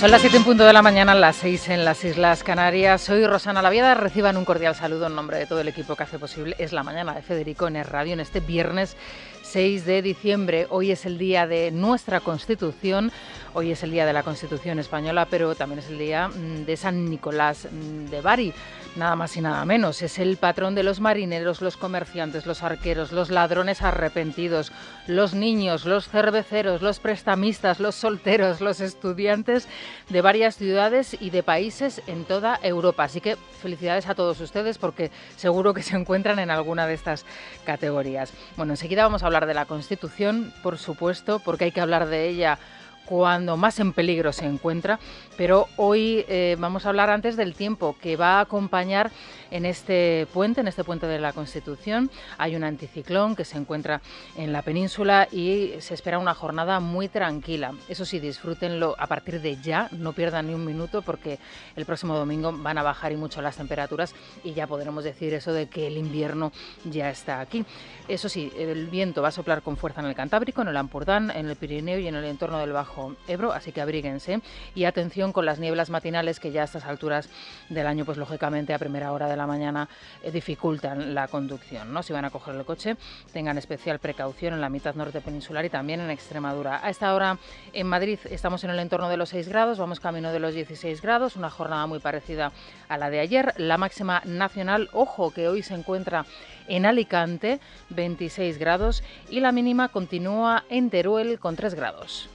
Son las 7 en punto de la mañana, las 6 en las Islas Canarias. Soy Rosana Laviada, reciban un cordial saludo en nombre de todo el equipo que hace posible Es la Mañana de Federico en Es Radio en este viernes 6 de diciembre. Hoy es el día de nuestra Constitución, hoy es el día de la Constitución española, pero también es el día de San Nicolás de Bari. Nada más y nada menos. Es el patrón de los marineros, los comerciantes, los arqueros, los ladrones arrepentidos, los niños, los cerveceros, los prestamistas, los solteros, los estudiantes de varias ciudades y de países en toda Europa. Así que felicidades a todos ustedes porque seguro que se encuentran en alguna de estas categorías. Bueno, enseguida vamos a hablar de la Constitución, por supuesto, porque hay que hablar de ella cuando más en peligro se encuentra, pero hoy vamos a hablar antes del tiempo que va a acompañar en este puente de la Constitución. Hay un anticiclón que se encuentra en la península y se espera una jornada muy tranquila. Eso sí, disfrútenlo a partir de ya, no pierdan ni un minuto porque el próximo domingo van a bajar y mucho las temperaturas y ya podremos decir eso de que el invierno ya está aquí. Eso sí, el viento va a soplar con fuerza en el Cantábrico, en el Ampurdán, en el Pirineo y en el entorno del Bajo Ebro, así que abríguense y atención con las nieblas matinales que ya a estas alturas del año, pues lógicamente a primera hora de la mañana dificultan la conducción, ¿no? Si van a coger el coche, tengan especial precaución en la mitad norte peninsular y también en Extremadura. A esta hora en Madrid estamos en el entorno de los 6 grados, vamos camino de los 16 grados, una jornada muy parecida a la de ayer. La máxima nacional, ojo, que hoy se encuentra en Alicante, 26 grados, y la mínima continúa en Teruel con 3 grados.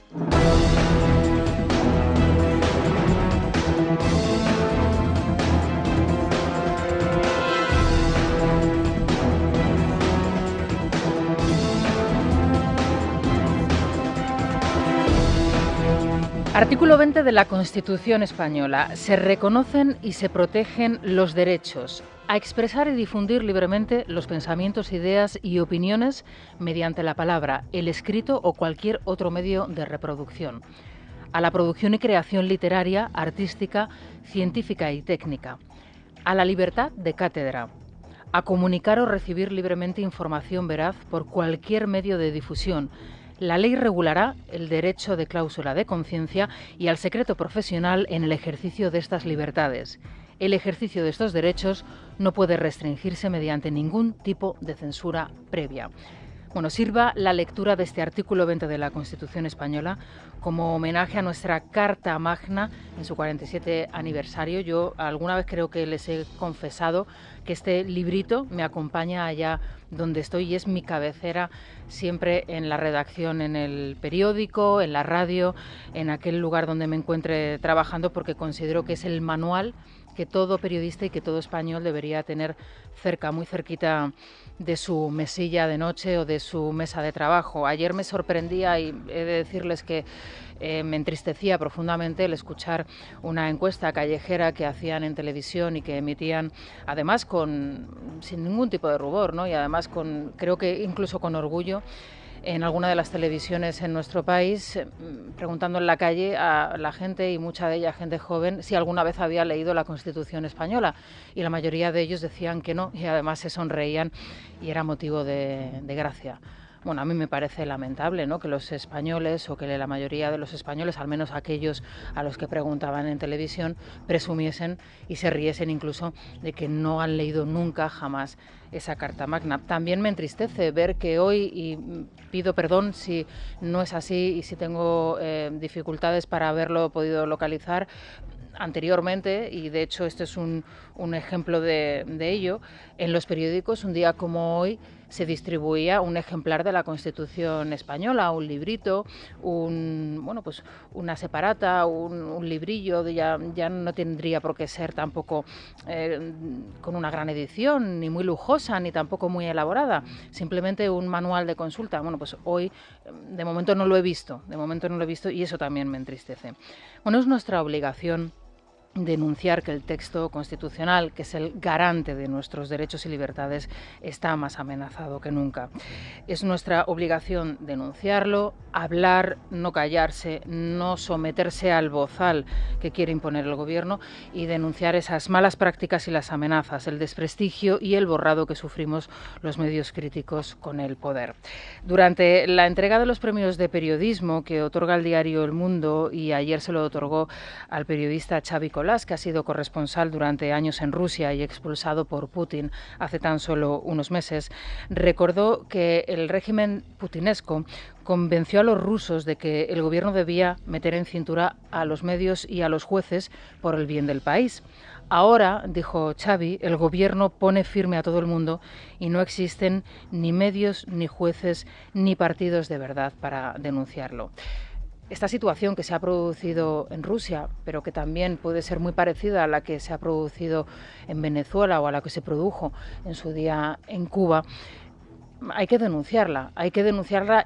Artículo 20 de la Constitución española. Se reconocen y se protegen los derechos a expresar y difundir libremente los pensamientos, ideas y opiniones mediante la palabra, el escrito o cualquier otro medio de reproducción, a la producción y creación literaria, artística, científica y técnica, a la libertad de cátedra, a comunicar o recibir libremente información veraz por cualquier medio de difusión. La ley regulará el derecho de cláusula de conciencia y al secreto profesional en el ejercicio de estas libertades. El ejercicio de estos derechos no puede restringirse mediante ningún tipo de censura previa. Bueno, sirva la lectura de este artículo 20 de la Constitución española como homenaje a nuestra Carta Magna en su 47 aniversario. Yo alguna vez creo que les he confesado que este librito me acompaña allá donde estoy y es mi cabecera siempre en la redacción, en el periódico, en la radio, en aquel lugar donde me encuentre trabajando, porque considero que es el manual que todo periodista y que todo español debería tener cerca, muy cerquita de su mesilla de noche o de su mesa de trabajo. Ayer me sorprendía y he de decirles que me entristecía profundamente el escuchar una encuesta callejera que hacían en televisión y que emitían además sin ningún tipo de rubor, ¿no? Y además creo que incluso con orgullo, en alguna de las televisiones en nuestro país, preguntando en la calle a la gente, y mucha de ella gente joven, si alguna vez había leído la Constitución española. Y la mayoría de ellos decían que no, y además se sonreían y era motivo de gracia. Bueno, a mí me parece lamentable, ¿no?, que los españoles, o que la mayoría de los españoles, al menos aquellos a los que preguntaban en televisión, presumiesen y se riesen incluso de que no han leído nunca, jamás, esa Carta Magna. También me entristece ver que hoy, y pido perdón si no es así y si tengo dificultades para haberlo podido localizar anteriormente, y de hecho este es un ejemplo de ello, en los periódicos un día como hoy se distribuía un ejemplar de la Constitución española, un librito, una separata, un librillo, ya no tendría por qué ser tampoco con una gran edición, ni muy lujosa, ni tampoco muy elaborada, simplemente un manual de consulta. Bueno, pues hoy de momento no lo he visto y eso también me entristece. Bueno, es nuestra obligación denunciar que el texto constitucional, que es el garante de nuestros derechos y libertades, está más amenazado que nunca. Es nuestra obligación denunciarlo, hablar, no callarse, no someterse al bozal que quiere imponer el gobierno y denunciar esas malas prácticas y las amenazas, el desprestigio y el borrado que sufrimos los medios críticos con el poder. Durante la entrega de los premios de periodismo que otorga el diario El Mundo, y ayer se lo otorgó al periodista Xavi Colás, que ha sido corresponsal durante años en Rusia y expulsado por Putin hace tan solo unos meses, recordó que el régimen putinesco convenció a los rusos de que el gobierno debía meter en cintura a los medios y a los jueces por el bien del país. Ahora, dijo Xavi, el gobierno pone firme a todo el mundo y no existen ni medios, ni jueces, ni partidos de verdad para denunciarlo. Esta situación que se ha producido en Rusia, pero que también puede ser muy parecida a la que se ha producido en Venezuela o a la que se produjo en su día en Cuba, hay que denunciarla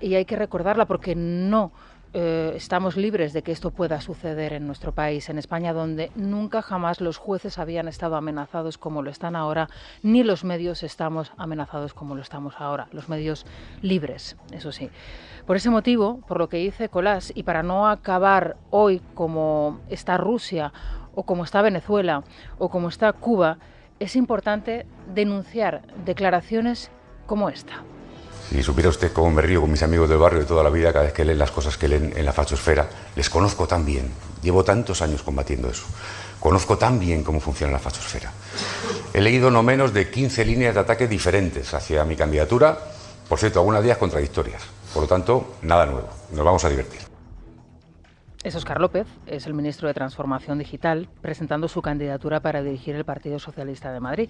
y hay que recordarla, porque no estamos libres de que esto pueda suceder en nuestro país, en España, donde nunca jamás los jueces habían estado amenazados como lo están ahora, ni los medios estamos amenazados como lo estamos ahora, los medios libres, eso sí. Por ese motivo, por lo que dice Colás, y para no acabar hoy como está Rusia, o como está Venezuela, o como está Cuba, es importante denunciar declaraciones como esta. Si supiera usted cómo me río con mis amigos del barrio de toda la vida cada vez que leen las cosas que leen en la fachosfera. Les conozco tan bien, llevo tantos años combatiendo eso. Conozco tan bien cómo funciona la fachosfera. He leído no menos de 15 líneas de ataque diferentes hacia mi candidatura, por cierto, algunas de ellas contradictorias. Por lo tanto, nada nuevo, nos vamos a divertir. Es Óscar López, es el ministro de Transformación Digital, presentando su candidatura para dirigir el Partido Socialista de Madrid.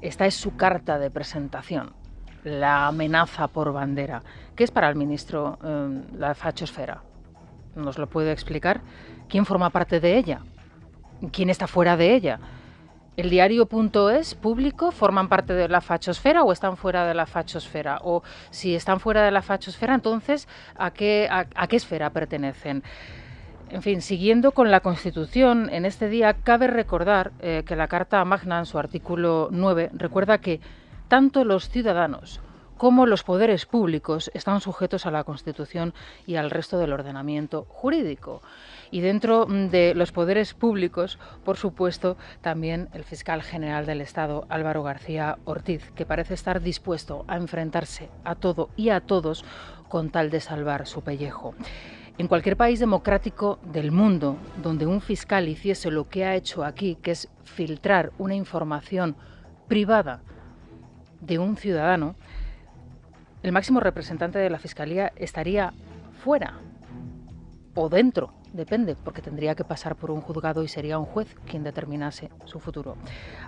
Esta es su carta de presentación. La amenaza por bandera. ¿Qué es para el ministro la fachosfera? ¿Nos lo puede explicar? ¿Quién forma parte de ella? ¿Quién está fuera de ella? ¿El diario.es público forman parte de la fachosfera o están fuera de la fachosfera? O si están fuera de la fachosfera, entonces, ¿a qué esfera pertenecen? En fin, siguiendo con la Constitución, en este día cabe recordar que la Carta Magna, en su artículo 9, recuerda que tanto los ciudadanos como los poderes públicos están sujetos a la Constitución y al resto del ordenamiento jurídico. Y dentro de los poderes públicos, por supuesto, también el fiscal general del Estado, Álvaro García Ortiz, que parece estar dispuesto a enfrentarse a todo y a todos con tal de salvar su pellejo. En cualquier país democrático del mundo donde un fiscal hiciese lo que ha hecho aquí, que es filtrar una información privada de un ciudadano, el máximo representante de la Fiscalía estaría fuera o dentro, depende, porque tendría que pasar por un juzgado y sería un juez quien determinase su futuro.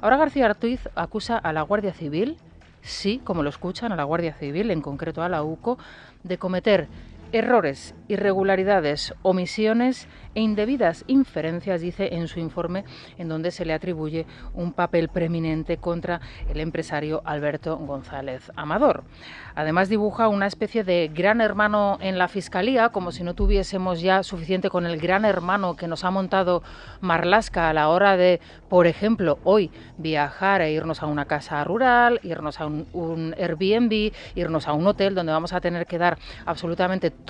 Ahora García Ortiz acusa a la Guardia Civil, sí, como lo escuchan, a la Guardia Civil, en concreto a la UCO, de cometer errores, irregularidades, omisiones e indebidas inferencias, dice en su informe, en donde se le atribuye un papel preeminente contra el empresario Alberto González Amador. Además dibuja una especie de gran hermano en la Fiscalía, como si no tuviésemos ya suficiente con el gran hermano que nos ha montado Marlaska a la hora de, por ejemplo, hoy viajar e irnos a una casa rural, irnos a un Airbnb, irnos a un hotel donde vamos a tener que dar absolutamente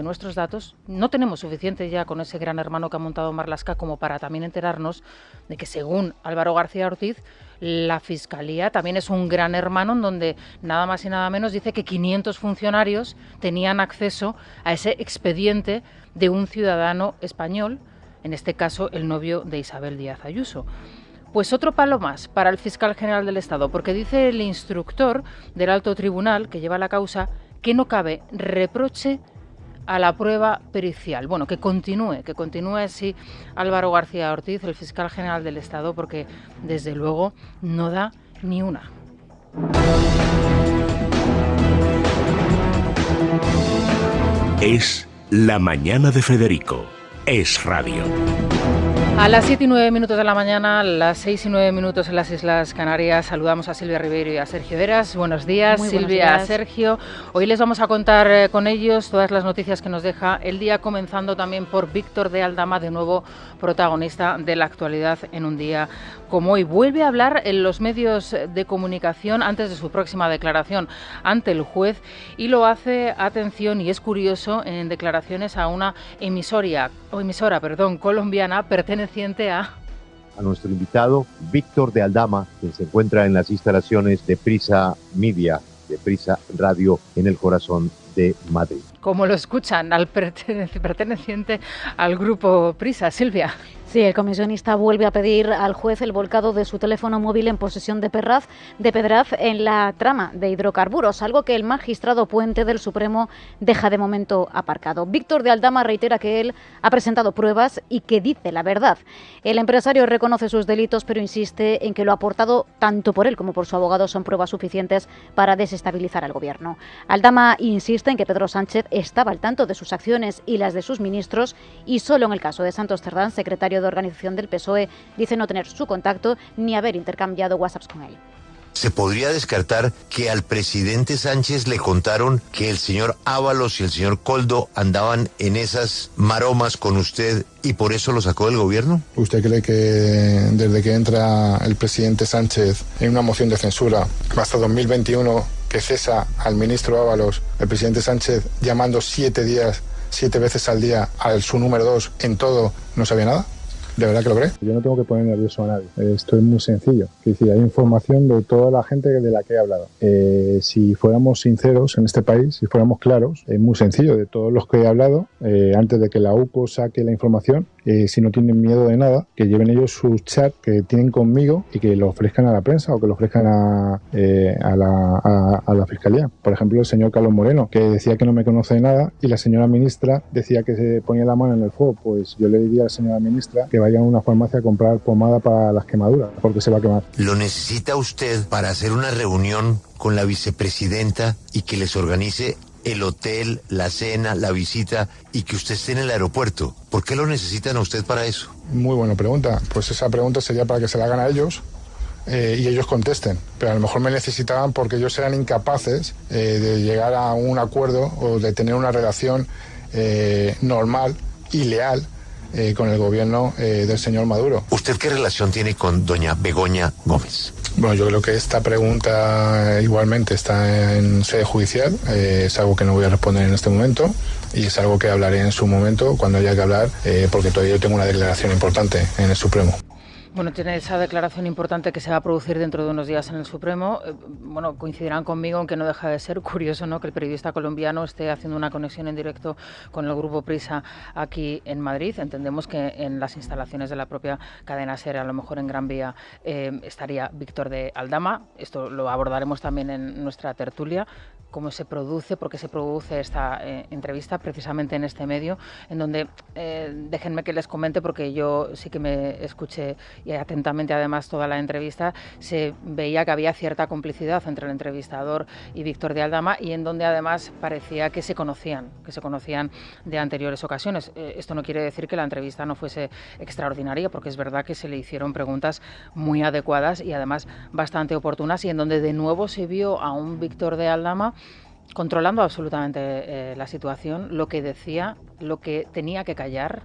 nuestros datos. No tenemos suficiente ya con ese gran hermano que ha montado Marlaska como para también enterarnos de que, según Álvaro García Ortiz, la Fiscalía también es un gran hermano en donde nada más y nada menos dice que 500 funcionarios tenían acceso a ese expediente de un ciudadano español, en este caso el novio de Isabel Díaz Ayuso. Pues otro palo más para el fiscal general del Estado, porque dice el instructor del alto tribunal que lleva la causa que no cabe reproche a la prueba pericial. Bueno, que continúe así Álvaro García Ortiz, el fiscal general del Estado, porque desde luego no da ni una. Es La Mañana de Federico. Es Radio. A las 7 y 9 minutos de la mañana, las 6 y 9 minutos en las Islas Canarias, saludamos a Silvia Ribeiro y a Sergio Heras. Buenos días, Muy Silvia, buenos días. Sergio. Hoy les vamos a contar con ellos todas las noticias que nos deja el día, comenzando también por Víctor de Aldama, de nuevo protagonista de la actualidad en un día como hoy. Vuelve a hablar en los medios de comunicación antes de su próxima declaración ante el juez y lo hace, atención, y es curioso, en declaraciones a una emisora colombiana perteneciente a nuestro invitado Víctor de Aldama, quien se encuentra en las instalaciones de Prisa Media, de Prisa Radio, en el corazón de Madrid. Como lo escuchan, al perteneciente al grupo Prisa. Silvia. Sí, el comisionista vuelve a pedir al juez el volcado de su teléfono móvil en posesión de Pedraz en la trama de hidrocarburos, algo que el magistrado Puente del Supremo deja de momento aparcado. Víctor de Aldama reitera que él ha presentado pruebas y que dice la verdad. El empresario reconoce sus delitos, pero insiste en que lo aportado tanto por él como por su abogado son pruebas suficientes para desestabilizar al gobierno. Aldama insiste en que Pedro Sánchez estaba al tanto de sus acciones y las de sus ministros, y solo en el caso de Santos Cerdán, secretario de organización del PSOE, dice no tener su contacto ni haber intercambiado WhatsApps con él. ¿Se podría descartar que al presidente Sánchez le contaron que el señor Ábalos y el señor Koldo andaban en esas maromas con usted y por eso lo sacó del gobierno? ¿Usted cree que desde que entra el presidente Sánchez en una moción de censura hasta 2021 que cesa al ministro Ábalos, el presidente Sánchez llamando 7 veces al día a su número 2 en todo, no sabía nada? ¿De verdad que lo cree? Yo no tengo que poner nervioso a nadie. Esto es muy sencillo. Es decir, hay información de toda la gente de la que he hablado. Si fuéramos sinceros en este país, si fuéramos claros, es muy sencillo. De todos los que he hablado, antes de que la UCO saque la información, si no tienen miedo de nada, que lleven ellos sus chats que tienen conmigo y que lo ofrezcan a la prensa o que lo ofrezcan a la Fiscalía. Por ejemplo, el señor Carlos Moreno, que decía que no me conoce de nada, y la señora ministra decía que se ponía la mano en el fuego. Pues yo le diría a la señora ministra que vaya a una farmacia a comprar pomada para las quemaduras, porque se va a quemar. ¿Lo necesita usted para hacer una reunión con la vicepresidenta y que les organice el hotel, la cena, la visita y que usted esté en el aeropuerto? ¿Por qué lo necesitan a usted para eso? Muy buena pregunta. Pues esa pregunta sería para que se la hagan a ellos y ellos contesten. Pero a lo mejor me necesitaban porque ellos eran incapaces de llegar a un acuerdo o de tener una relación normal y leal con el gobierno del señor Maduro. ¿Usted qué relación tiene con doña Begoña Gómez? Bueno, yo creo que esta pregunta igualmente está en sede judicial, es algo que no voy a responder en este momento y es algo que hablaré en su momento cuando haya que hablar, porque todavía yo tengo una declaración importante en el Supremo. Bueno, tiene esa declaración importante que se va a producir dentro de unos días en el Supremo. Bueno, coincidirán conmigo en que no deja de ser curioso, ¿no?, que el periodista colombiano esté haciendo una conexión en directo con el grupo Prisa aquí en Madrid. Entendemos que en las instalaciones de la propia cadena SER, a lo mejor en Gran Vía, estaría Víctor de Aldama. Esto lo abordaremos también en nuestra tertulia. Cómo se produce, por qué se produce esta entrevista precisamente en este medio, en donde, déjenme que les comente, porque yo sí que me escuché y atentamente además toda la entrevista, se veía que había cierta complicidad entre el entrevistador y Víctor de Aldama, y en donde además parecía que se conocían de anteriores ocasiones. Esto no quiere decir que la entrevista no fuese extraordinaria, porque es verdad que se le hicieron preguntas muy adecuadas y además bastante oportunas, y en donde de nuevo se vio a un Víctor de Aldama controlando absolutamente la situación, lo que decía, lo que tenía que callar,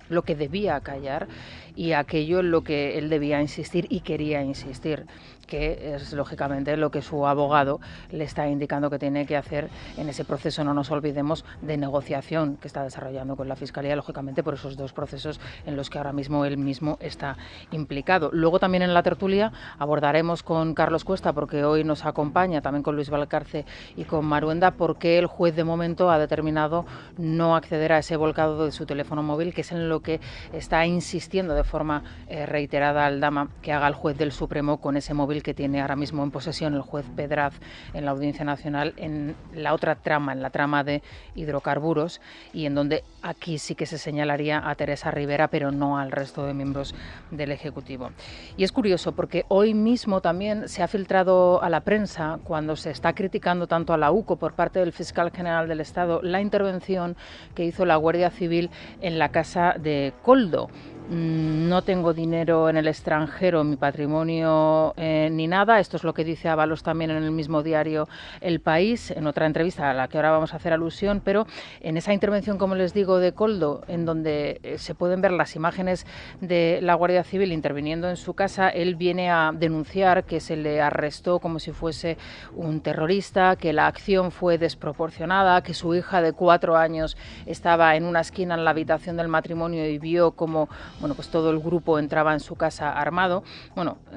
lo que debía callar y aquello en lo que él debía insistir y quería insistir, que es lógicamente lo que su abogado le está indicando que tiene que hacer en ese proceso, no nos olvidemos, de negociación que está desarrollando con la Fiscalía, lógicamente por esos dos procesos en los que ahora mismo él mismo está implicado. Luego también en la tertulia abordaremos con Carlos Cuesta, porque hoy nos acompaña, también con Luis Valcarce y con Maruenda, por qué el juez de momento ha determinado no acceder a ese volcado de su teléfono móvil, que es en lo que está insistiendo de forma reiterada Aldama que haga el juez del Supremo con ese móvil que tiene ahora mismo en posesión el juez Pedraz en la Audiencia Nacional, en la otra trama, en la trama de hidrocarburos, y en donde aquí sí que se señalaría a Teresa Rivera, pero no al resto de miembros del Ejecutivo. Y es curioso porque hoy mismo también se ha filtrado a la prensa, cuando se está criticando tanto a la UCO por parte del fiscal general del Estado, la intervención que hizo la Guardia Civil en la casa de Koldo. no tengo dinero en el extranjero, mi patrimonio ni nada. Esto es lo que dice Ábalos también en el mismo diario El País, en otra entrevista a la que ahora vamos a hacer alusión, pero en esa intervención, como les digo, de Koldo, en donde se pueden ver las imágenes de la Guardia Civil interviniendo en su casa, él viene a denunciar que se le arrestó como si fuese un terrorista, que la acción fue desproporcionada, que su hija de 4 años estaba en una esquina en la habitación del matrimonio y vio como pues todo el grupo entraba en su casa armado.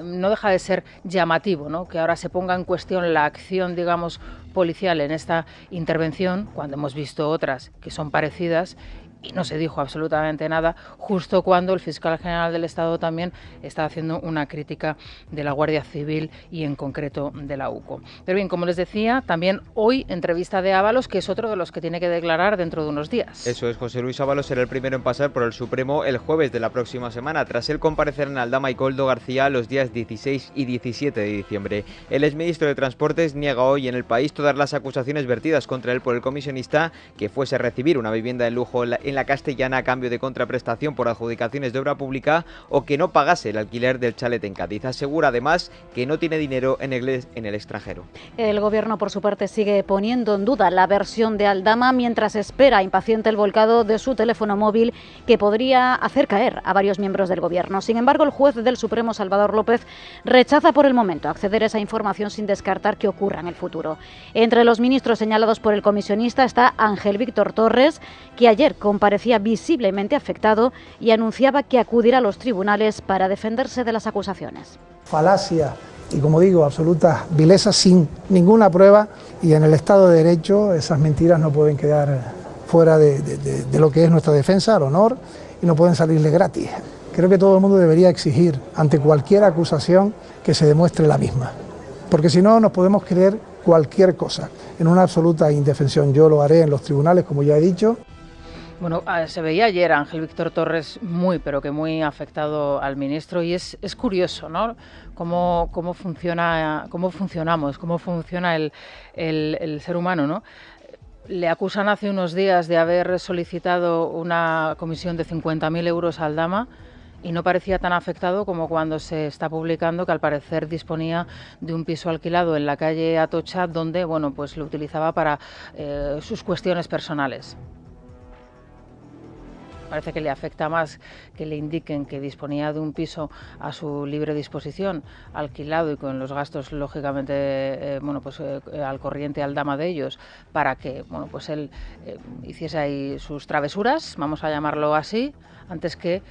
No deja de ser llamativo, ¿no?, que ahora se ponga en cuestión la acción, digamos, policial en esta intervención, cuando hemos visto otras que son parecidas y no se dijo absolutamente nada, justo cuando el fiscal general del Estado también está haciendo una crítica de la Guardia Civil y en concreto de la UCO. Pero bien, como les decía, también hoy entrevista de Ábalos, que es otro de los que tiene que declarar dentro de unos días. Eso es, José Luis Ábalos será el primero en pasar por el Supremo el jueves de la próxima semana, tras él comparecer en Aldama y Koldo García los días 16 y 17 de diciembre. El exministro de Transportes niega hoy en El País todas las acusaciones vertidas contra él por el comisionista, que fuese a recibir una vivienda de lujo en la Castellana a cambio de contraprestación por adjudicaciones de obra pública o que no pagase el alquiler del chalet en Cádiz. Asegura además que no tiene dinero en el extranjero. El gobierno, por su parte, sigue poniendo en duda la versión de Aldama mientras espera impaciente el volcado de su teléfono móvil, que podría hacer caer a varios miembros del gobierno. Sin embargo, el juez del Supremo, Salvador López, rechaza por el momento acceder a esa información sin descartar que ocurra en el futuro. Entre los ministros señalados por el comisionista está Ángel Víctor Torres, que ayer comparecía visiblemente afectado y anunciaba que acudirá a los tribunales para defenderse de las acusaciones. Falacia y, como digo, absoluta vileza sin ninguna prueba, y en el Estado de Derecho esas mentiras no pueden quedar fuera de lo que es nuestra defensa, el honor, y no pueden salirle gratis. Creo que todo el mundo debería exigir ante cualquier acusación que se demuestre la misma, porque si no nos podemos creer cualquier cosa en una absoluta indefensión. Yo lo haré en los tribunales, como ya he dicho. Se veía ayer a Ángel Víctor Torres muy afectado al ministro, y es curioso, ¿no?, cómo funciona el ser humano, ¿no? Le acusan hace unos días de haber solicitado una comisión de 50.000 euros a Aldama y no parecía tan afectado como cuando se está publicando que al parecer disponía de un piso alquilado en la calle Atocha, donde lo utilizaba para sus cuestiones personales. Parece que le afecta más que le indiquen que disponía de un piso a su libre disposición, alquilado y con los gastos, lógicamente, al corriente Aldama de ellos, para que él hiciese ahí sus travesuras, vamos a llamarlo así, antes que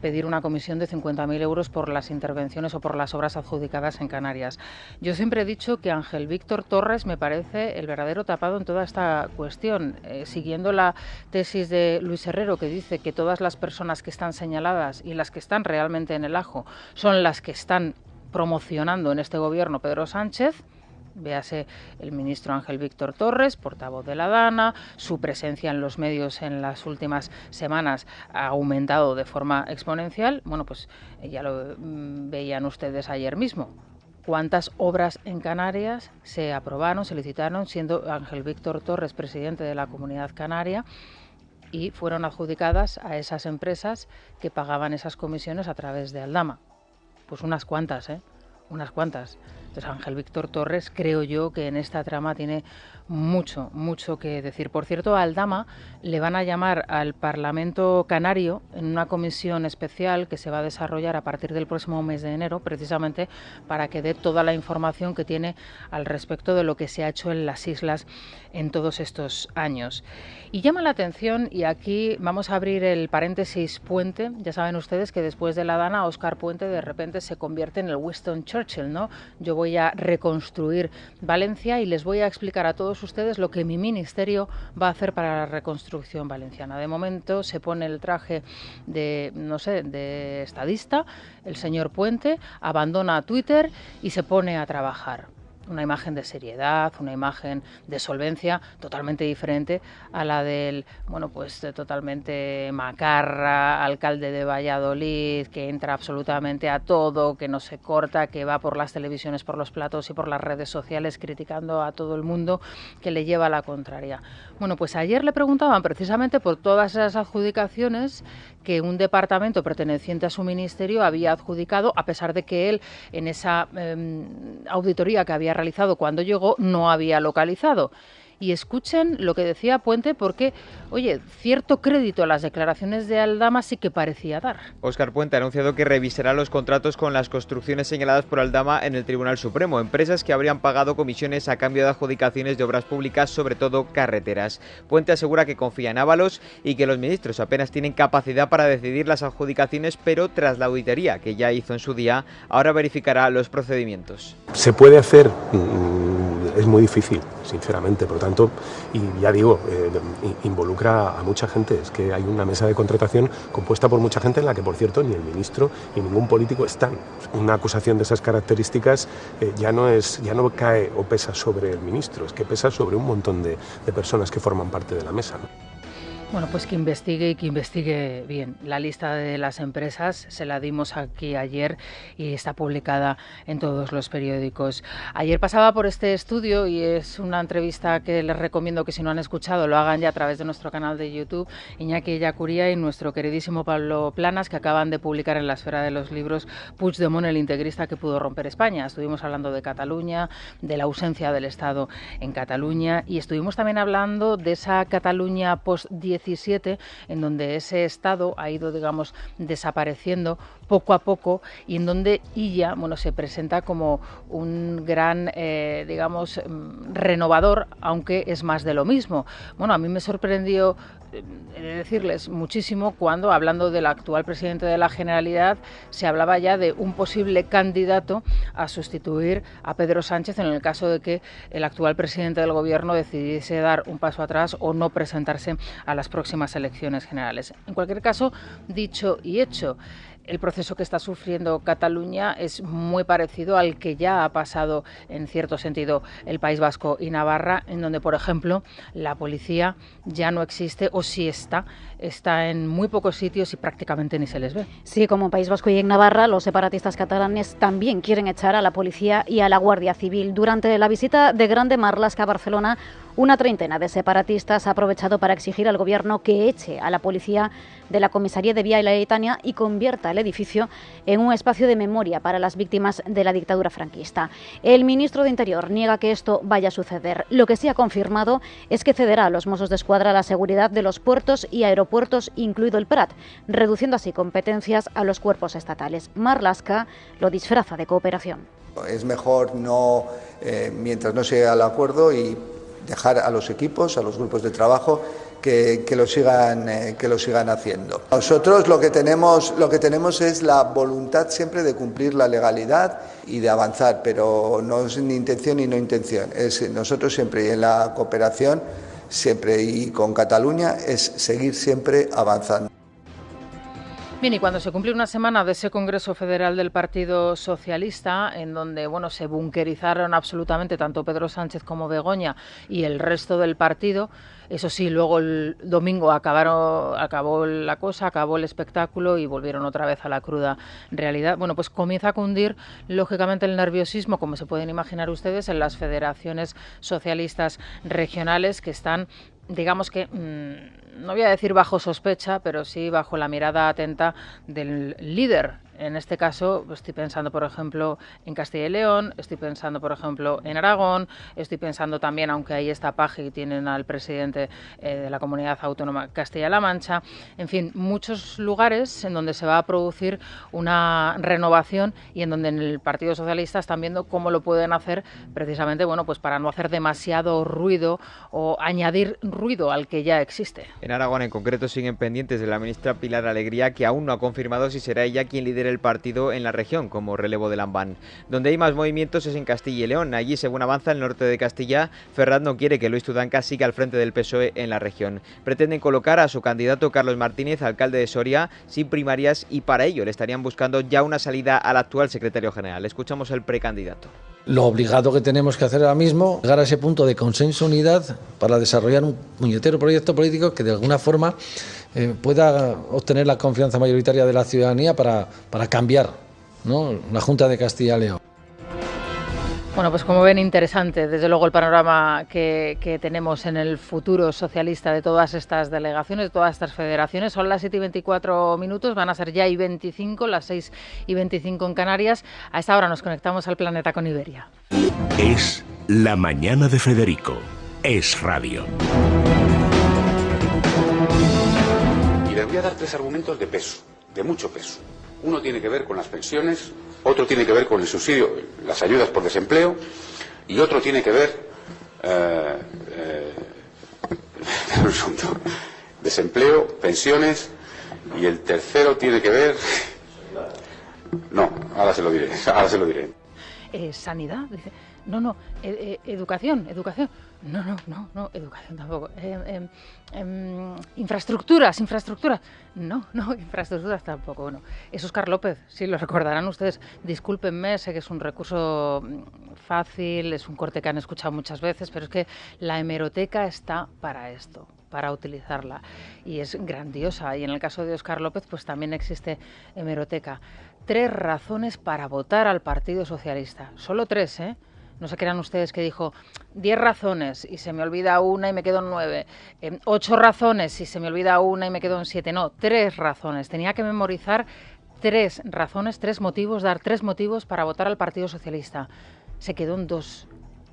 pedir una comisión de 50.000 euros por las intervenciones o por las obras adjudicadas en Canarias. Yo siempre he dicho que Ángel Víctor Torres me parece el verdadero tapado en toda esta cuestión, siguiendo la tesis de Luis Herrero, que dice que todas las personas que están señaladas y las que están realmente en el ajo son las que están promocionando en este gobierno Pedro Sánchez. Véase el ministro Ángel Víctor Torres, portavoz de la Dana, su presencia en los medios en las últimas semanas ha aumentado de forma exponencial. Ya lo veían ustedes ayer mismo. ¿Cuántas obras en Canarias se aprobaron, se licitaron, siendo Ángel Víctor Torres presidente de la Comunidad Canaria, y fueron adjudicadas a esas empresas que pagaban esas comisiones a través de Aldama? Pues unas cuantas, unas cuantas. Entonces Ángel Víctor Torres, creo yo, que en esta trama tiene mucho que decir. Por cierto, a Aldama le van a llamar al Parlamento Canario en una comisión especial que se va a desarrollar a partir del próximo mes de enero, precisamente para que dé toda la información que tiene al respecto de lo que se ha hecho en las islas en todos estos años. Y llama la atención, y aquí vamos a abrir el paréntesis Puente. Ya saben ustedes que después de la Dana, Óscar Puente de repente se convierte en el Winston Churchill, ¿no? Yo voy a reconstruir Valencia y les voy a explicar a todos ustedes lo que mi ministerio va a hacer para la reconstrucción valenciana. De momento se pone el traje de estadista, el señor Puente, abandona Twitter y se pone a trabajar. una imagen de seriedad, una imagen de solvencia totalmente diferente a la del, totalmente macarra alcalde de Valladolid, que entra absolutamente a todo, que no se corta, que va por las televisiones, por los platos y por las redes sociales criticando a todo el mundo, que le lleva a la contraria. Bueno, pues ayer le preguntaban precisamente por todas esas adjudicaciones que un departamento perteneciente a su ministerio había adjudicado, a pesar de que él en esa auditoría que había realizado cuando llegó no había localizado. Y escuchen lo que decía Puente, porque, oye, cierto crédito a las declaraciones de Aldama sí que parecía dar. Óscar Puente ha anunciado que revisará los contratos con las construcciones señaladas por Aldama en el Tribunal Supremo, empresas que habrían pagado comisiones a cambio de adjudicaciones de obras públicas, sobre todo carreteras. Puente asegura que confía en Ábalos y que los ministros apenas tienen capacidad para decidir las adjudicaciones, pero tras la auditoría que ya hizo en su día, ahora verificará los procedimientos. Se puede hacer, es muy difícil, sinceramente, por tanto, y ya digo, involucra a mucha gente. Es que hay una mesa de contratación compuesta por mucha gente en la que, por cierto, ni el ministro ni ningún político están. Una acusación de esas características ya no cae o pesa sobre el ministro, es que pesa sobre un montón de personas que forman parte de la mesa, ¿no? Bueno, pues que investigue y que investigue bien. La lista de las empresas se la dimos aquí ayer y está publicada en todos los periódicos. Ayer pasaba por este estudio y es una entrevista que les recomiendo que si no han escuchado lo hagan ya a través de nuestro canal de YouTube, Iñaki Ellacuría y nuestro queridísimo Pablo Planas, que acaban de publicar en la esfera de los libros Puigdemont, el integrista que pudo romper España. Estuvimos hablando de Cataluña, de la ausencia del Estado en Cataluña y estuvimos también hablando de esa Cataluña post-17, en donde ese Estado ha ido, digamos, desapareciendo poco a poco y en donde Illa, se presenta como un gran, renovador, aunque es más de lo mismo. Bueno, a mí me sorprendió, he de decirles, muchísimo cuando, hablando del actual presidente de la Generalidad, se hablaba ya de un posible candidato a sustituir a Pedro Sánchez en el caso de que el actual presidente del Gobierno decidiese dar un paso atrás o no presentarse a las próximas elecciones generales. En cualquier caso, dicho y hecho, el proceso que está sufriendo Cataluña es muy parecido al que ya ha pasado, en cierto sentido, el País Vasco y Navarra, en donde, por ejemplo, la policía ya no existe, o si está en muy pocos sitios y prácticamente ni se les ve. Sí, como en País Vasco y en Navarra, los separatistas catalanes también quieren echar a la policía y a la Guardia Civil. Durante la visita de Grande Marlaska a Barcelona, una treintena de separatistas ha aprovechado para exigir al Gobierno que eche a la policía de la comisaría de Vía Laietania y convierta el edificio en un espacio de memoria para las víctimas de la dictadura franquista. El ministro de Interior niega que esto vaya a suceder. Lo que sí ha confirmado es que cederá a los Mossos d'Esquadra la seguridad de los puertos y aeropuertos, incluido el Prat, reduciendo así competencias a los cuerpos estatales. Marlaska lo disfraza de cooperación. Es mejor no, mientras no se llegue al acuerdo, y dejar a los equipos, a los grupos de trabajo, que lo sigan haciendo. Nosotros lo que tenemos es la voluntad siempre de cumplir la legalidad y de avanzar, pero no es ni intención ni no intención. Es nosotros siempre, y en la cooperación siempre, y con Cataluña, es seguir siempre avanzando. Bien, y cuando se cumple una semana de ese Congreso Federal del Partido Socialista, en donde se bunkerizaron absolutamente tanto Pedro Sánchez como Begoña y el resto del partido, eso sí, luego el domingo acabó la cosa, acabó el espectáculo y volvieron otra vez a la cruda realidad. Bueno, pues comienza a cundir, lógicamente, el nerviosismo, como se pueden imaginar ustedes, en las federaciones socialistas regionales que están, digamos que, no voy a decir bajo sospecha, pero sí bajo la mirada atenta del líder. En este caso, estoy pensando, por ejemplo, en Castilla y León, estoy pensando, por ejemplo, en Aragón, estoy pensando también, aunque ahí está Paje y tienen al presidente de la Comunidad Autónoma Castilla-La Mancha, en fin, muchos lugares en donde se va a producir una renovación y en donde en el Partido Socialista están viendo cómo lo pueden hacer precisamente, pues para no hacer demasiado ruido o añadir ruido al que ya existe. En Aragón, en concreto, siguen pendientes de la ministra Pilar Alegría, que aún no ha confirmado si será ella quien lidere el partido en la región como relevo de Lambán. Donde hay más movimientos es en Castilla y León. Allí, según avanza el norte de Castilla, Ferraz no quiere que Luis Tudanca siga al frente del PSOE en la región. Pretenden colocar a su candidato Carlos Martínez, alcalde de Soria, sin primarias, y para ello le estarían buscando ya una salida al actual secretario general. Escuchamos el precandidato. Lo obligado que tenemos que hacer ahora mismo es llegar a ese punto de consenso, unidad, para desarrollar un puñetero proyecto político que de alguna forma pueda obtener la confianza mayoritaria de la ciudadanía para cambiar, ¿no?, la Junta de Castilla y León. Bueno, pues como ven, interesante, desde luego, el panorama que tenemos en el futuro socialista de todas estas delegaciones, de todas estas federaciones. Son las 7:24, van a ser ya y 25, las 6:25 en Canarias. A esta hora nos conectamos al planeta con Iberia. Es la mañana de Federico. Es radio. Y les voy a dar 3 argumentos de peso, de mucho peso. Uno tiene que ver con las pensiones, otro tiene que ver con el subsidio, las ayudas por desempleo, y otro tiene que ver desempleo, pensiones, y el tercero tiene que ver... No, ahora se lo diré. Sanidad, dice. No, educación. No, educación tampoco. Infraestructuras. No, infraestructuras tampoco. Bueno, es Óscar López, sí, lo recordarán ustedes. Discúlpenme, sé que es un recurso fácil, es un corte que han escuchado muchas veces, pero es que la hemeroteca está para esto, para utilizarla, y es grandiosa. Y en el caso de Óscar López, pues también existe hemeroteca. 3 razones para votar al Partido Socialista. Solo 3, ¿eh? No se crean ustedes que dijo 10 razones y se me olvida una y me quedo en 9. 8 razones y se me olvida una y me quedo en 7. No, 3 razones. Tenía que memorizar 3 razones, 3 motivos, dar 3 motivos para votar al Partido Socialista. Se quedó en 2.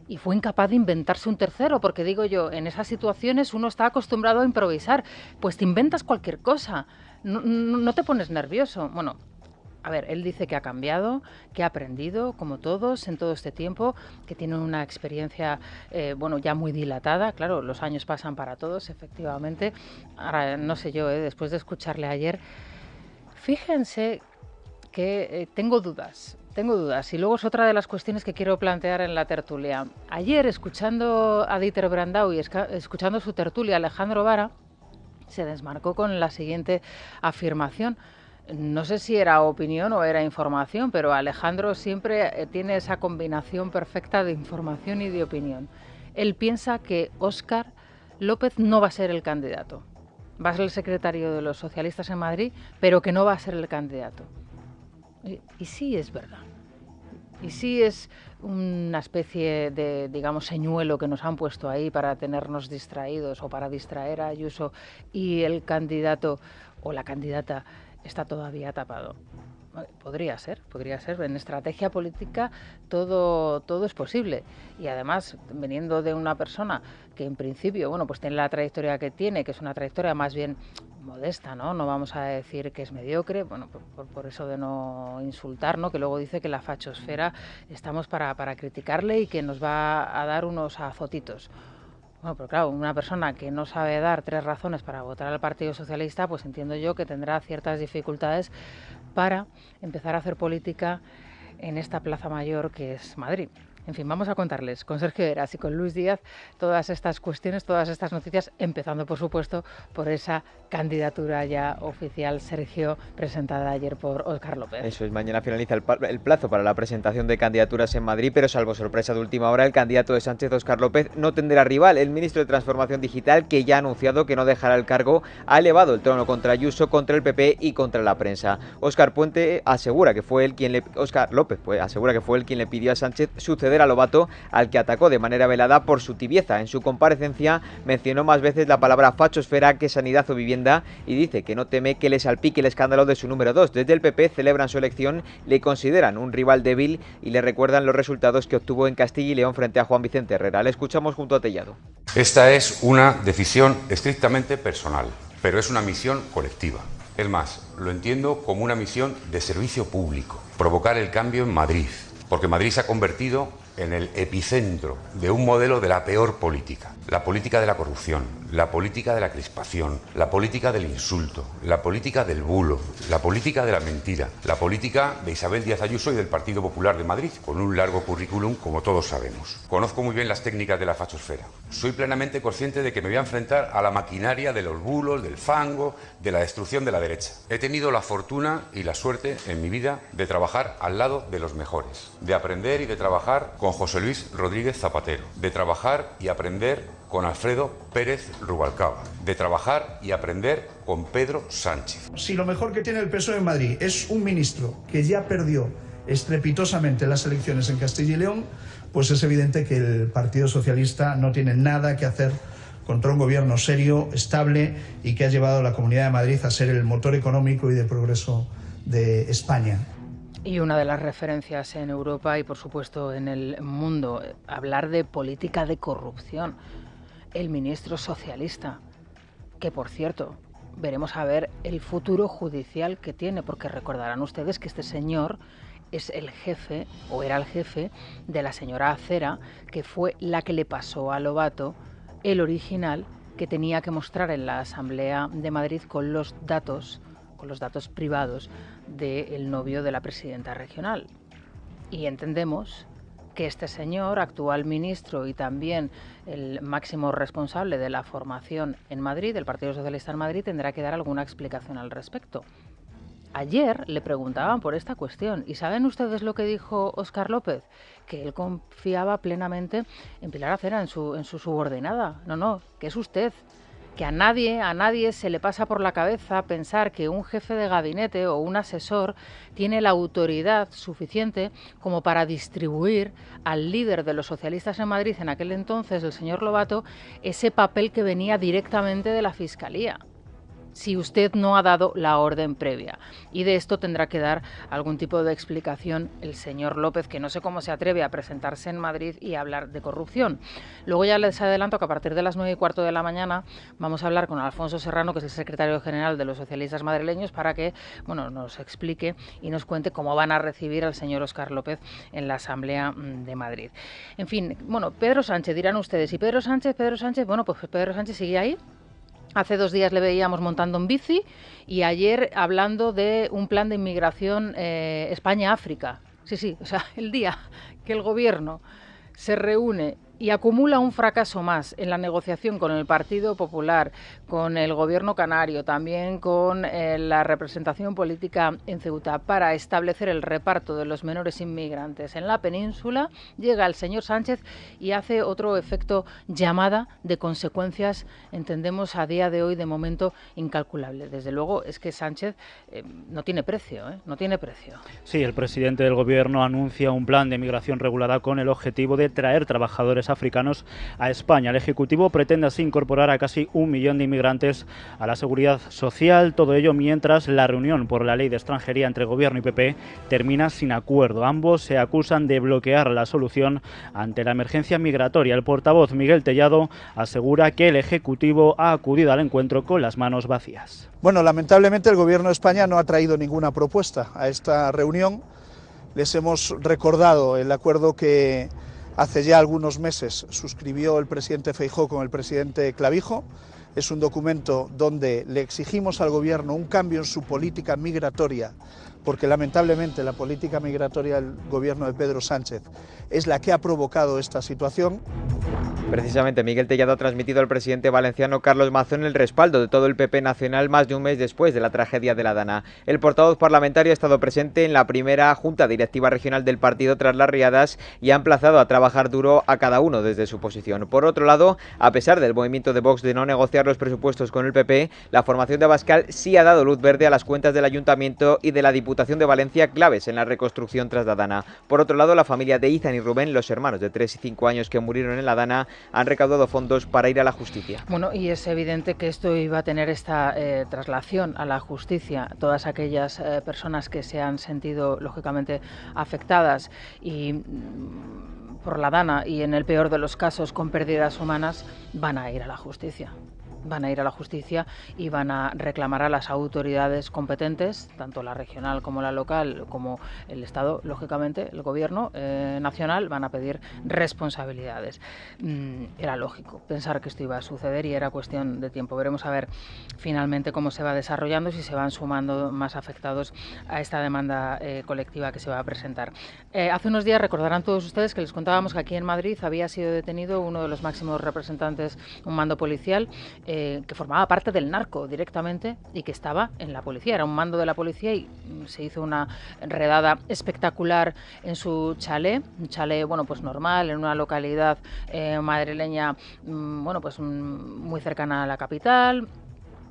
Y fue incapaz de inventarse un tercero, porque digo yo, en esas situaciones uno está acostumbrado a improvisar. Pues te inventas cualquier cosa. No te pones nervioso. Bueno, a ver, él dice que ha cambiado, que ha aprendido, como todos, en todo este tiempo, que tiene una experiencia, ya muy dilatada. Claro, los años pasan para todos, efectivamente. Ahora, no sé yo, después de escucharle ayer, fíjense que tengo dudas. Y luego es otra de las cuestiones que quiero plantear en la tertulia. Ayer, escuchando a Dieter Brandau y escuchando su tertulia, Alejandro Vara se desmarcó con la siguiente afirmación. No sé si era opinión o era información, pero Alejandro siempre tiene esa combinación perfecta de información y de opinión. Él piensa que Óscar López no va a ser el candidato. Va a ser el secretario de los socialistas en Madrid, pero que no va a ser el candidato. Y sí es verdad. Y sí es una especie de, digamos, señuelo que nos han puesto ahí para tenernos distraídos o para distraer a Ayuso, y el candidato o la candidata está todavía tapado. Podría ser. En estrategia política todo es posible. Y además, veniendo de una persona que en principio, pues tiene la trayectoria que tiene, que es una trayectoria más bien modesta, ¿no? No vamos a decir que es mediocre, por eso de no insultar, ¿no? Que luego dice que la fachosfera estamos para criticarle y que nos va a dar unos azotitos. Bueno, pero claro, una persona que no sabe dar 3 razones para votar al Partido Socialista, pues entiendo yo que tendrá ciertas dificultades para empezar a hacer política en esta plaza mayor que es Madrid. En fin, vamos a contarles con Sergio Heras y con Luis Díaz todas estas cuestiones, todas estas noticias, empezando, por supuesto, por esa candidatura ya oficial, Sergio, presentada ayer por Óscar López. Eso es, mañana finaliza el plazo para la presentación de candidaturas en Madrid, pero salvo sorpresa de última hora, el candidato de Sánchez, Óscar López, no tendrá rival. El ministro de Transformación Digital, que ya ha anunciado que no dejará el cargo, ha elevado el tono contra Ayuso, contra el PP y contra la prensa. Óscar López asegura que fue él quien le pidió a Sánchez suceder a Lobato, al que atacó de manera velada por su tibieza. En su comparecencia mencionó más veces la palabra fachosfera que sanidad o vivienda, y dice que no teme que le salpique el escándalo de su número 2. Desde el PP celebran su elección, le consideran un rival débil y le recuerdan los resultados que obtuvo en Castilla y León frente a Juan Vicente Herrera. Le escuchamos junto a Tellado. Esta es una decisión estrictamente personal, pero es una misión colectiva. Es más, lo entiendo como una misión de servicio público, provocar el cambio en Madrid, porque Madrid se ha convertido en el epicentro de un modelo de la peor política. La política de la corrupción, la política de la crispación, la política del insulto, la política del bulo, la política de la mentira, la política de Isabel Díaz Ayuso y del Partido Popular de Madrid, con un largo currículum, como todos sabemos. Conozco muy bien las técnicas de la fachosfera. Soy plenamente consciente de que me voy a enfrentar a la maquinaria de los bulos, del fango, de la destrucción de la derecha. He tenido la fortuna y la suerte en mi vida de trabajar al lado de los mejores, de aprender y de trabajar con José Luis Rodríguez Zapatero, de trabajar y aprender con Alfredo Pérez Rubalcaba, de trabajar y aprender con Pedro Sánchez. Si lo mejor que tiene el PSOE en Madrid es un ministro que ya perdió estrepitosamente las elecciones en Castilla y León, pues es evidente que el Partido Socialista no tiene nada que hacer contra un gobierno serio, estable y que ha llevado a la Comunidad de Madrid a ser el motor económico y de progreso de España. Y una de las referencias en Europa y, por supuesto, en el mundo, hablar de política de corrupción. El ministro socialista, que, por cierto, veremos a ver el futuro judicial que tiene, porque recordarán ustedes que este señor es el jefe, o era el jefe, de la señora Acera, que fue la que le pasó a Lobato el original que tenía que mostrar en la Asamblea de Madrid con los datos privados del novio de la presidenta regional. Y entendemos que este señor, actual ministro y también el máximo responsable de la formación en Madrid, del Partido Socialista en Madrid, tendrá que dar alguna explicación al respecto. Ayer le preguntaban por esta cuestión y ¿saben ustedes lo que dijo Óscar López? Que él confiaba plenamente en Pilar Acera, en su subordinada. No, que es usted. Que a nadie se le pasa por la cabeza pensar que un jefe de gabinete o un asesor tiene la autoridad suficiente como para distribuir al líder de los socialistas en Madrid en aquel entonces, el señor Lobato, ese papel que venía directamente de la Fiscalía, si usted no ha dado la orden previa. Y de esto tendrá que dar algún tipo de explicación el señor López, que no sé cómo se atreve a presentarse en Madrid y a hablar de corrupción. Luego ya les adelanto que a partir de las 9:15 de la mañana vamos a hablar con Alfonso Serrano, que es el secretario general de los socialistas madrileños, para que nos explique y nos cuente cómo van a recibir al señor Óscar López en la Asamblea de Madrid. En fin, Pedro Sánchez, dirán ustedes, ¿y Pedro Sánchez? Bueno, pues Pedro Sánchez sigue ahí. Hace 2 días le veíamos montando en bici y ayer hablando de un plan de inmigración España-África. Sí, o sea, el día que el gobierno se reúne y acumula un fracaso más en la negociación con el Partido Popular, con el Gobierno canario, también con la representación política en Ceuta para establecer el reparto de los menores inmigrantes en la península, llega el señor Sánchez y hace otro efecto llamada de consecuencias, entendemos a día de hoy, de momento incalculable. Desde luego es que Sánchez no tiene precio, no tiene precio. Sí, el presidente del Gobierno anuncia un plan de migración regulada con el objetivo de traer trabajadores africanos a España. El Ejecutivo pretende así incorporar a casi 1 millón de inmigrantes a la seguridad social, todo ello mientras la reunión por la ley de extranjería entre Gobierno y PP termina sin acuerdo. Ambos se acusan de bloquear la solución ante la emergencia migratoria. El portavoz Miguel Tellado asegura que el Ejecutivo ha acudido al encuentro con las manos vacías. Bueno, lamentablemente el Gobierno de España no ha traído ninguna propuesta a esta reunión. Les hemos recordado el acuerdo que hace ya algunos meses suscribió el presidente Feijóo con el presidente Clavijo. Es un documento donde le exigimos al Gobierno un cambio en su política migratoria, porque lamentablemente la política migratoria del Gobierno de Pedro Sánchez es la que ha provocado esta situación. Precisamente, Miguel Tellado ha transmitido al presidente valenciano Carlos Mazón el respaldo de todo el PP nacional más de un mes después de la tragedia de la Dana. El portavoz parlamentario ha estado presente en la primera Junta Directiva Regional del partido tras las riadas y ha emplazado a trabajar duro a cada uno desde su posición. Por otro lado, a pesar del movimiento de Vox de no negociar los presupuestos con el PP, la formación de Abascal sí ha dado luz verde a las cuentas del Ayuntamiento y de la Diputación de Valencia, claves en la reconstrucción tras la Dana. Por otro lado, la familia de Izan y Rubén, los hermanos de 3 y 5 años que murieron en la Dana, han recaudado fondos para ir a la justicia. Bueno, y es evidente que esto iba a tener esta traslación a la justicia. Todas aquellas personas que se han sentido, lógicamente, afectadas y por la Dana y, en el peor de los casos, con pérdidas humanas, van a ir a la justicia. Van a ir a la justicia y van a reclamar a las autoridades competentes, tanto la regional como la local, como el Estado, lógicamente, el Gobierno nacional, van a pedir responsabilidades. Era lógico pensar que esto iba a suceder y era cuestión de tiempo. Veremos a ver finalmente cómo se va desarrollando, si se van sumando más afectados a esta demanda colectiva que se va a presentar. Hace unos días recordarán todos ustedes que les contábamos que aquí en Madrid había sido detenido uno de los máximos representantes, un mando policial, que formaba parte del narco directamente y que estaba en la policía, era un mando de la policía y se hizo una redada espectacular en su chalet, un chalet, bueno, pues normal, en una localidad madrileña, bueno, pues muy cercana a la capital,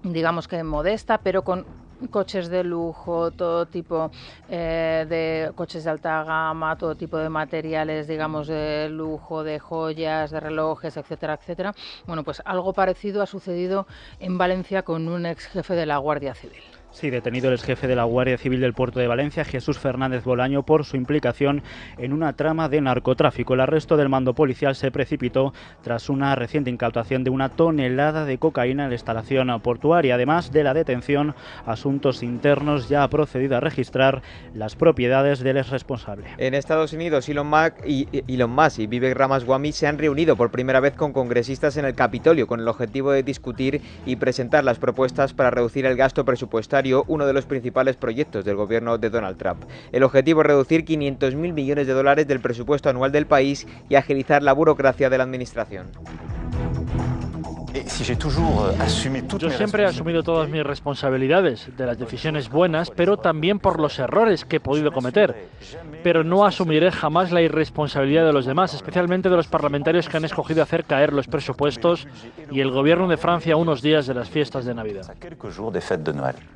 digamos que modesta, pero con coches de lujo, todo tipo de coches de alta gama, todo tipo de materiales, digamos, de lujo, de joyas, de relojes, etcétera, etcétera. Bueno, pues algo parecido ha sucedido en Valencia con un ex jefe de la Guardia Civil. Sí, detenido el exjefe de la Guardia Civil del Puerto de Valencia, Jesús Fernández Bolaño, por su implicación en una trama de narcotráfico. El arresto del mando policial se precipitó tras una reciente incautación de 1 tonelada de cocaína en la instalación portuaria. Además de la detención, Asuntos Internos ya ha procedido a registrar las propiedades del exresponsable. En Estados Unidos, Elon Musk y Vivek Ramaswamy se han reunido por primera vez con congresistas en el Capitolio con el objetivo de discutir y presentar las propuestas para reducir el gasto presupuestario, uno de los principales proyectos del gobierno de Donald Trump. El objetivo es reducir 500.000 millones de dólares del presupuesto anual del país y agilizar la burocracia de la administración. Yo siempre he asumido todas mis responsabilidades, de las decisiones buenas, pero también por los errores que he podido cometer. Pero no asumiré jamás la irresponsabilidad de los demás, especialmente de los parlamentarios que han escogido hacer caer los presupuestos y el gobierno de Francia unos días de las fiestas de Navidad.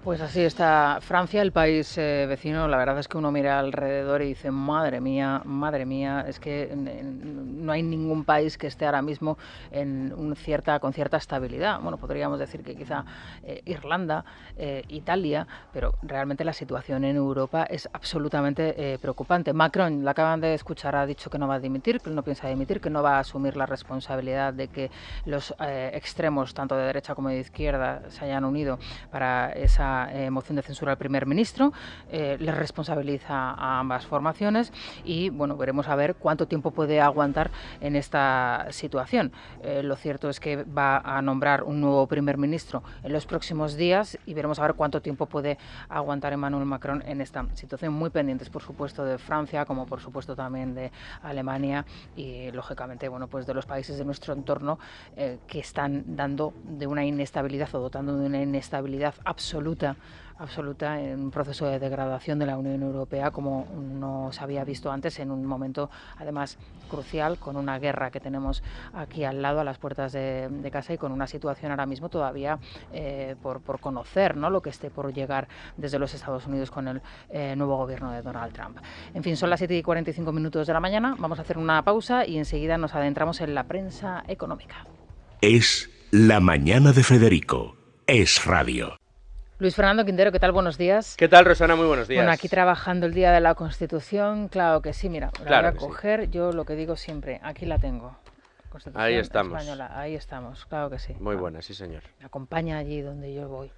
Pues así está Francia, el país vecino. La verdad es que uno mira alrededor y dice, madre mía, es que no hay ningún país que esté ahora mismo con cierta estabilidad. Bueno, podríamos decir que quizá Irlanda, Italia, pero realmente la situación en Europa es absolutamente preocupante. Macron, la acaban de escuchar, ha dicho que no va a dimitir, que no piensa dimitir, que no va a asumir la responsabilidad de que los extremos, tanto de derecha como de izquierda, se hayan unido para esa moción de censura al primer ministro. Le responsabiliza a ambas formaciones y, bueno, veremos a ver cuánto tiempo puede aguantar en esta situación. Lo cierto es que va a nombrar un nuevo primer ministro en los próximos días y veremos a ver cuánto tiempo puede aguantar Emmanuel Macron en esta situación. Muy pendientes, por supuesto, de Francia, como por supuesto también de Alemania y, lógicamente, bueno, pues de los países de nuestro entorno que están dando de una inestabilidad o dotando de una inestabilidad absoluta en un proceso de degradación de la Unión Europea como no se había visto antes, en un momento además crucial, con una guerra que tenemos aquí al lado, a las puertas de casa, y con una situación ahora mismo todavía por conocer, ¿no?, lo que esté por llegar desde los Estados Unidos con el nuevo gobierno de Donald Trump. En fin, son las 7:45 de la mañana, vamos a hacer una pausa y enseguida nos adentramos en la prensa económica. Es La Mañana de Federico, Es Radio. Luis Fernando Quintero, ¿qué tal? Buenos días. ¿Qué tal, Rosana? Muy buenos días. Bueno, aquí trabajando el Día de la Constitución, claro que sí, mira, la claro voy a coger, sí. Yo lo que digo siempre, aquí la tengo. Constitución ahí estamos. Española, ahí estamos, claro que sí. Muy buena, sí señor. Me acompaña allí donde yo voy.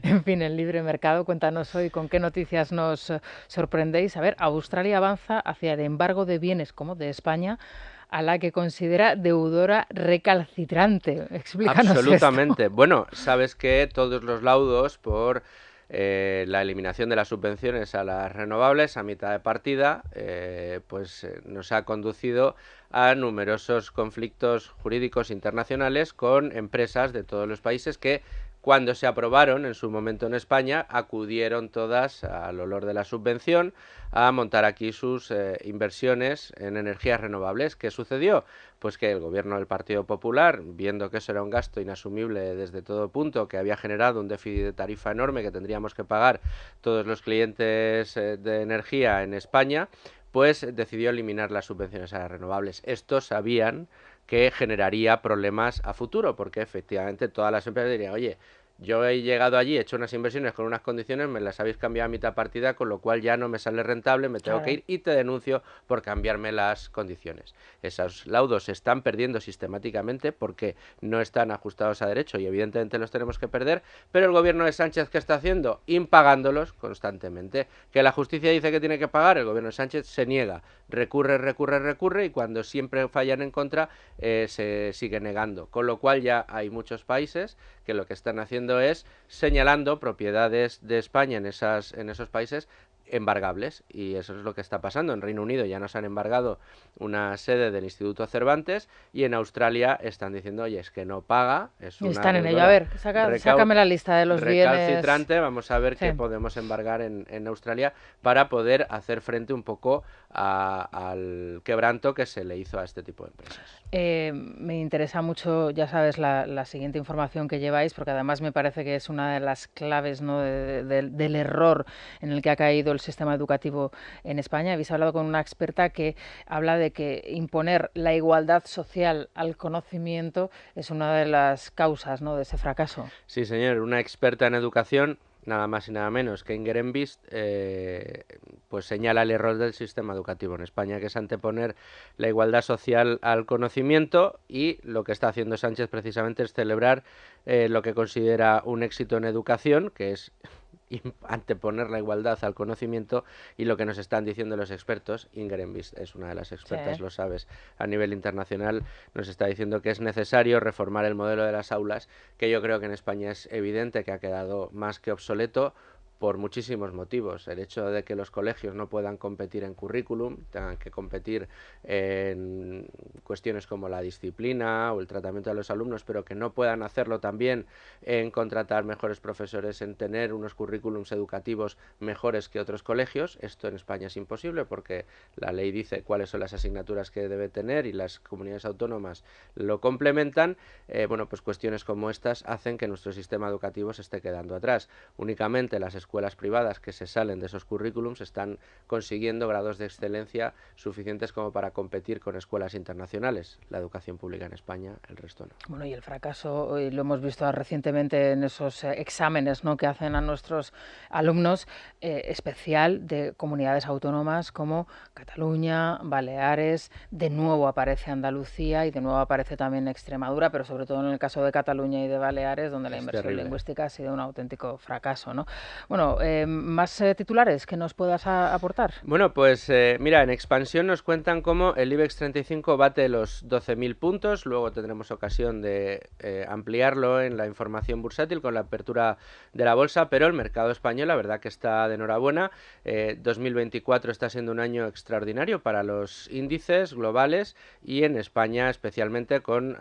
En fin, el libre mercado, cuéntanos hoy con qué noticias nos sorprendéis. A ver, Australia avanza hacia el embargo de bienes como de España, a la que considera deudora recalcitrante. Explícanos Absolutamente. Esto. Bueno, sabes que todos los laudos por la eliminación de las subvenciones a las renovables a mitad de partida, nos ha conducido a numerosos conflictos jurídicos internacionales con empresas de todos los países que, cuando se aprobaron en su momento en España, acudieron todas al olor de la subvención a montar aquí sus inversiones en energías renovables. ¿Qué sucedió? Pues que el gobierno del Partido Popular, viendo que eso era un gasto inasumible desde todo punto, que había generado un déficit de tarifa enorme que tendríamos que pagar todos los clientes de energía en España, pues decidió eliminar las subvenciones a las renovables. Estos sabían que generaría problemas a futuro, porque efectivamente todas las empresas dirían, oye, yo he llegado allí, he hecho unas inversiones con unas condiciones, me las habéis cambiado a mitad partida, con lo cual ya no me sale rentable, me tengo que ir y te denuncio por cambiarme las condiciones. Esos laudos se están perdiendo sistemáticamente porque no están ajustados a derecho y evidentemente los tenemos que perder, pero el gobierno de Sánchez, ¿qué está haciendo? Impagándolos constantemente. Que la justicia dice que tiene que pagar, el gobierno de Sánchez se niega, recurre y cuando siempre fallan en contra se sigue negando. Con lo cual ya hay muchos países que lo que están haciendo es señalando propiedades de España en esos países embargables, y eso es lo que está pasando. En Reino Unido ya nos han embargado una sede del Instituto Cervantes, y en Australia están diciendo, oye, es que no paga, es una están en ello. A ver, sácame la lista de los bienes recalcitrante. Vamos a ver qué podemos embargar en Australia para poder hacer frente un poco al quebranto que se le hizo a este tipo de empresas. Me interesa mucho, ya sabes, la siguiente información que lleváis, porque además me parece que es una de las claves, ¿no?, del error en el que ha caído el sistema educativo en España. Habéis hablado con una experta que habla de que imponer la igualdad social al conocimiento es una de las causas, ¿no?, de ese fracaso. Sí, señor, una experta en educación, nada más y nada menos que Inger Envist, pues señala el error del sistema educativo en España, que es anteponer la igualdad social al conocimiento, y lo que está haciendo Sánchez precisamente es celebrar lo que considera un éxito en educación, que es anteponer la igualdad al conocimiento, y lo que nos están diciendo los expertos, Inger Envist es una de las expertas, lo sabes, a nivel internacional, nos está diciendo que es necesario reformar el modelo de las aulas, que yo creo que en España es evidente que ha quedado más que obsoleto por muchísimos motivos. El hecho de que los colegios no puedan competir en currículum, tengan que competir en cuestiones como la disciplina o el tratamiento de los alumnos, pero que no puedan hacerlo también en contratar mejores profesores, en tener unos currículums educativos mejores que otros colegios. Esto en España es imposible porque la ley dice cuáles son las asignaturas que debe tener y las comunidades autónomas lo complementan. Bueno, pues cuestiones como estas hacen que nuestro sistema educativo se esté quedando atrás. Únicamente las escuelas privadas que se salen de esos currículums están consiguiendo grados de excelencia suficientes como para competir con escuelas internacionales. La educación pública en España, el resto no. Bueno, y el fracaso, lo hemos visto recientemente en esos exámenes, ¿no?, que hacen a nuestros alumnos, especial de comunidades autónomas como Cataluña, Baleares, de nuevo aparece Andalucía y de nuevo aparece también Extremadura, pero sobre todo en el caso de Cataluña y de Baleares, donde la inversión lingüística ha sido un auténtico fracaso, ¿no? Bueno, más titulares que nos puedas aportar. Bueno, pues mira, en Expansión nos cuentan cómo el IBEX 35 bate los 12.000 puntos, luego tendremos ocasión de ampliarlo en la información bursátil con la apertura de la bolsa, pero el mercado español, la verdad que está de enhorabuena. 2024 está siendo un año extraordinario para los índices globales y en España especialmente, con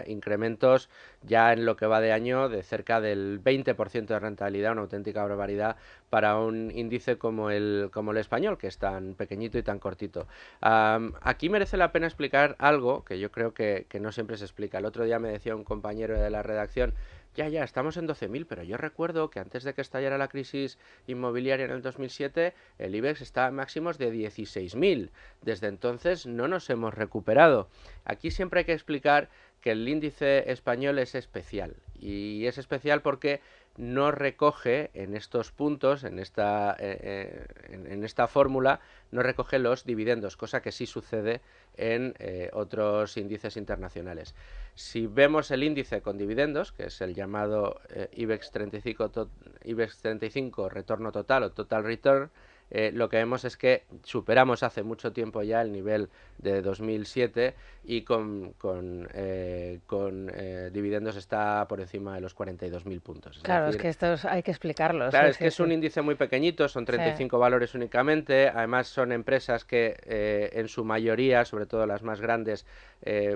incrementos ya en lo que va de año de cerca del 20% de rentabilidad, una auténtica barbaridad para un índice como el español, que es tan pequeñito y tan cortito. Aquí merece la pena explicar algo que yo creo que no siempre se explica. El otro día me decía un compañero de la redacción, ya, estamos en 12.000, pero yo recuerdo que antes de que estallara la crisis inmobiliaria en el 2007, el IBEX estaba en máximos de 16.000. Desde entonces no nos hemos recuperado. Aquí siempre hay que explicar que el índice español es especial, y es especial porque no recoge en estos puntos, en esta fórmula, no recoge los dividendos, cosa que sí sucede en otros índices internacionales. Si vemos el índice con dividendos, que es el llamado IBEX 35 retorno total o total return, lo que vemos es que superamos hace mucho tiempo ya el nivel de 2007 y con dividendos está por encima de los 42.000 puntos. Claro, es que estos hay que explicarlos. Claro, es que es un índice muy pequeñito, son 35 valores únicamente, además son empresas que en su mayoría, sobre todo las más grandes,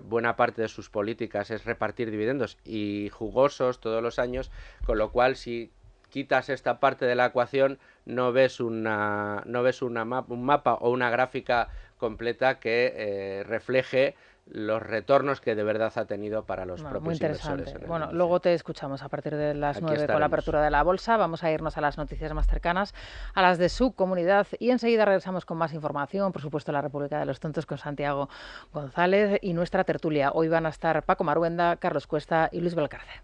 buena parte de sus políticas es repartir dividendos y jugosos todos los años, con lo cual si quitas esta parte de la ecuación no ves un mapa o una gráfica completa que refleje los retornos que de verdad ha tenido para los propios inversores. Bueno, luego te escuchamos a partir de las 9 con la apertura de la bolsa. Vamos a irnos a las noticias más cercanas, a las de su comunidad, y enseguida regresamos con más información, por supuesto, la República de los Tontos con Santiago González y nuestra tertulia. Hoy van a estar Paco Maruenda, Carlos Cuesta y Luis Belcarce.